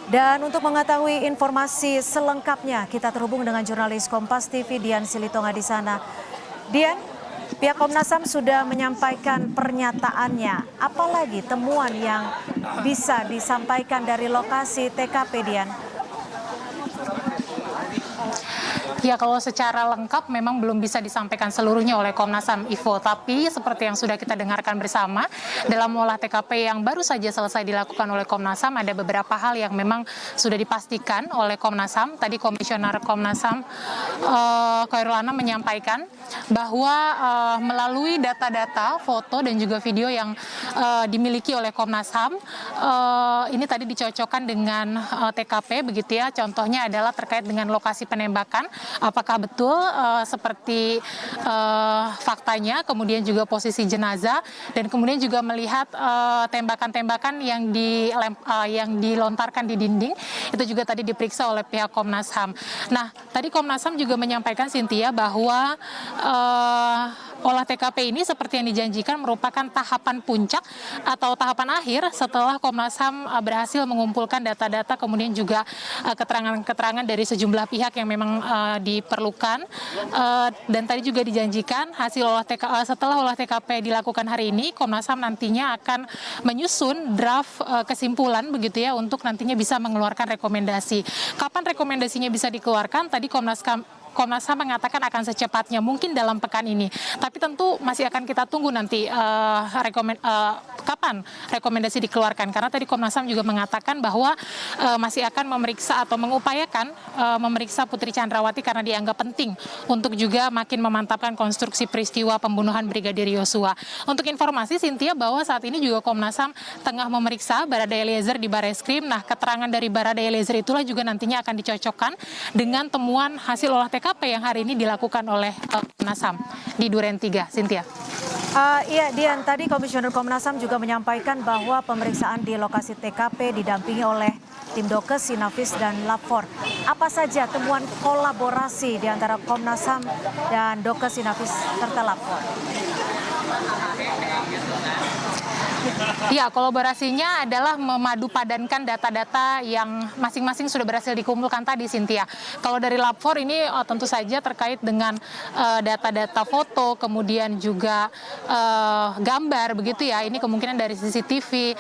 Dan untuk mengetahui informasi selengkapnya, kita terhubung dengan jurnalis Kompas TV Dian Silitonga di sana. Dian, pihak Komnas HAM sudah menyampaikan pernyataannya. Apalagi temuan yang bisa disampaikan dari lokasi TKP, Dian? Ya, kalau secara lengkap memang belum bisa disampaikan seluruhnya oleh Komnas HAM, Ivo. Tapi seperti yang sudah kita dengarkan bersama, dalam olah TKP yang baru saja selesai dilakukan oleh Komnas HAM, ada beberapa hal yang memang sudah dipastikan oleh Komnas HAM. Tadi Komisioner Komnas HAM Khairul Anam menyampaikan bahwa melalui data-data, foto dan juga video yang dimiliki oleh Komnas HAM, ini tadi dicocokkan dengan TKP begitu ya. Contohnya adalah terkait dengan lokasi penembakan. Apakah betul seperti faktanya, kemudian juga posisi jenazah, dan kemudian juga melihat tembakan-tembakan yang dilontarkan di dinding, itu juga tadi diperiksa oleh pihak Komnas HAM. Nah, tadi Komnas HAM juga menyampaikan, Cynthia, bahwa olah TKP ini seperti yang dijanjikan merupakan tahapan puncak atau tahapan akhir setelah Komnas HAM berhasil mengumpulkan data-data, kemudian juga keterangan-keterangan dari sejumlah pihak yang memang diperlukan, dan tadi juga dijanjikan hasil setelah olah TKP dilakukan hari ini, Komnas HAM nantinya akan menyusun draft kesimpulan begitu ya, untuk nantinya bisa mengeluarkan rekomendasi. Kapan rekomendasinya bisa dikeluarkan? Tadi Komnas HAM mengatakan akan secepatnya, mungkin dalam pekan ini. Tapi tentu masih akan kita tunggu nanti kapan rekomendasi dikeluarkan. Karena tadi Komnas HAM juga mengatakan bahwa masih akan memeriksa atau mengupayakan memeriksa Putri Chandrawati karena dianggap penting untuk juga makin memantapkan konstruksi peristiwa pembunuhan Brigadir Yosua. Untuk informasi, Cynthia, bahwa saat ini juga Komnas HAM tengah memeriksa Barada Eliezer di Barreskrim. Nah, keterangan dari Barada Eliezer itulah juga nantinya akan dicocokkan dengan temuan hasil olah TKP yang hari ini dilakukan oleh Komnas HAM di Duren 3, Cynthia. Iya, Dian, tadi Komisioner Komnas HAM juga menyampaikan bahwa pemeriksaan di lokasi TKP didampingi oleh tim Dokes, Inavis, dan Lapor. Apa saja temuan kolaborasi di antara Komnas HAM dan Dokes, Inavis, serta Lapor? Ya, kolaborasinya adalah memadupadankan data-data yang masing-masing sudah berhasil dikumpulkan tadi, Cynthia. Kalau dari Lapor ini tentu saja terkait dengan data-data foto, kemudian juga gambar, begitu ya. Ini kemungkinan dari CCTV,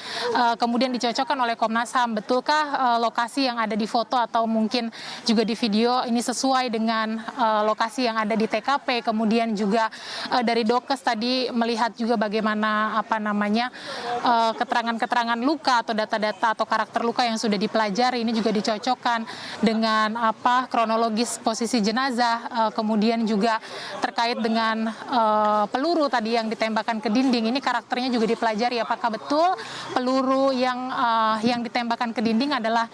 kemudian dicocokkan oleh Komnas HAM. Betulkah lokasi yang ada di foto atau mungkin juga di video ini sesuai dengan lokasi yang ada di TKP? Kemudian juga dari Dokes tadi melihat juga bagaimana keterangan-keterangan luka atau data-data atau karakter luka yang sudah dipelajari, ini juga dicocokkan dengan kronologis posisi jenazah, kemudian juga terkait dengan peluru tadi yang ditembakkan ke dinding, ini karakternya juga dipelajari apakah betul peluru yang ditembakkan ke dinding adalah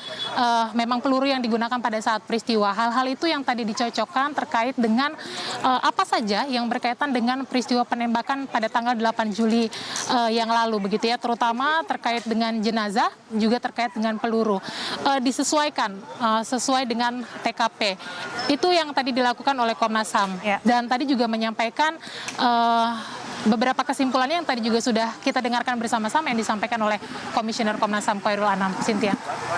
memang peluru yang digunakan pada saat peristiwa. Hal-hal itu yang tadi dicocokkan terkait dengan apa saja yang berkaitan dengan peristiwa penembakan pada tanggal 8 Juli yang lalu begitu ya, terutama terkait dengan jenazah, juga terkait dengan peluru. Disesuaikan sesuai dengan TKP. Itu yang tadi dilakukan oleh Komnas HAM. Ya. Dan tadi juga menyampaikan beberapa kesimpulannya yang tadi juga sudah kita dengarkan bersama-sama yang disampaikan oleh Komisioner Komnas HAM Khairul Anam, Cynthia.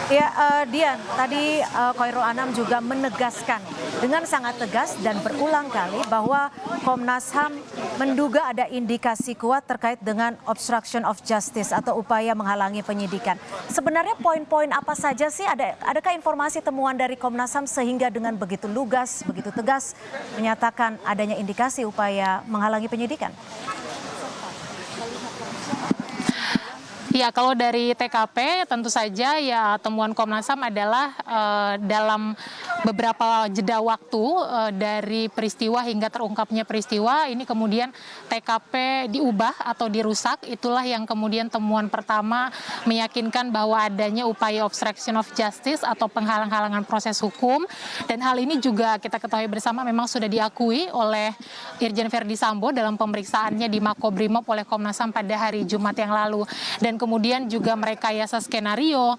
Ya, Dian, tadi Khairul Anam juga menegaskan dengan sangat tegas dan berulang kali bahwa Komnas HAM menduga ada indikasi kuat terkait dengan obstruction of justice atau upaya menghalangi penyidikan. Sebenarnya poin-poin apa saja sih? Adakah informasi temuan dari Komnas HAM sehingga dengan begitu lugas, begitu tegas menyatakan adanya indikasi upaya menghalangi penyidikan? Ya, kalau dari TKP tentu saja ya temuan Komnas HAM adalah dalam beberapa jeda waktu dari peristiwa hingga terungkapnya peristiwa, ini kemudian TKP diubah atau dirusak. Itulah yang kemudian temuan pertama meyakinkan bahwa adanya upaya obstruction of justice atau penghalang-halangan proses hukum. Dan hal ini juga kita ketahui bersama memang sudah diakui oleh Irjen Verdi Sambo dalam pemeriksaannya di Makobrimob oleh Komnas HAM pada hari Jumat yang lalu. Dan kemudian juga merekayasa skenario,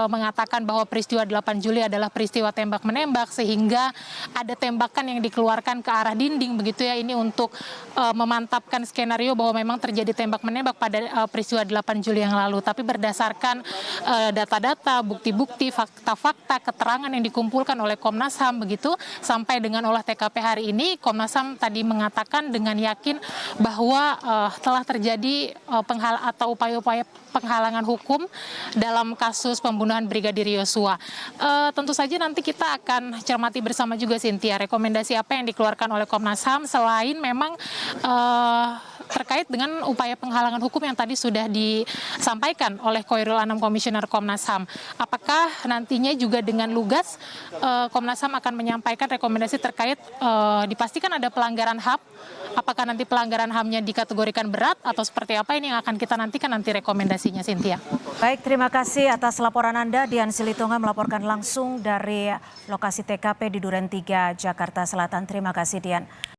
mengatakan bahwa peristiwa 8 Juli adalah peristiwa tembak-menembak, sehingga ada tembakan yang dikeluarkan ke arah dinding begitu ya, ini untuk memantapkan skenario bahwa memang terjadi tembak-menembak pada peristiwa 8 Juli yang lalu. Tapi berdasarkan data-data, bukti-bukti, fakta-fakta, keterangan yang dikumpulkan oleh Komnas HAM begitu, sampai dengan olah TKP hari ini, Komnas HAM tadi mengatakan dengan yakin bahwa telah terjadi upaya-upaya penghalangan hukum dalam kasus pembunuhan Brigadir Yosua. Tentu saja nanti kita akan cermati bersama juga, Cynthia, rekomendasi apa yang dikeluarkan oleh Komnas HAM selain memang terkait dengan upaya penghalangan hukum yang tadi sudah disampaikan oleh Khoirul Anam, Komisioner Komnas HAM. Apakah nantinya juga dengan lugas Komnas HAM akan menyampaikan rekomendasi terkait dipastikan ada pelanggaran HAM? Apakah nanti pelanggaran HAM-nya dikategorikan berat atau seperti apa, ini yang akan kita nantikan nanti rekomendasinya, Cynthia. Baik, terima kasih atas laporan Anda. Dian Silitonga melaporkan langsung dari lokasi TKP di Duren 3, Jakarta Selatan. Terima kasih, Dian.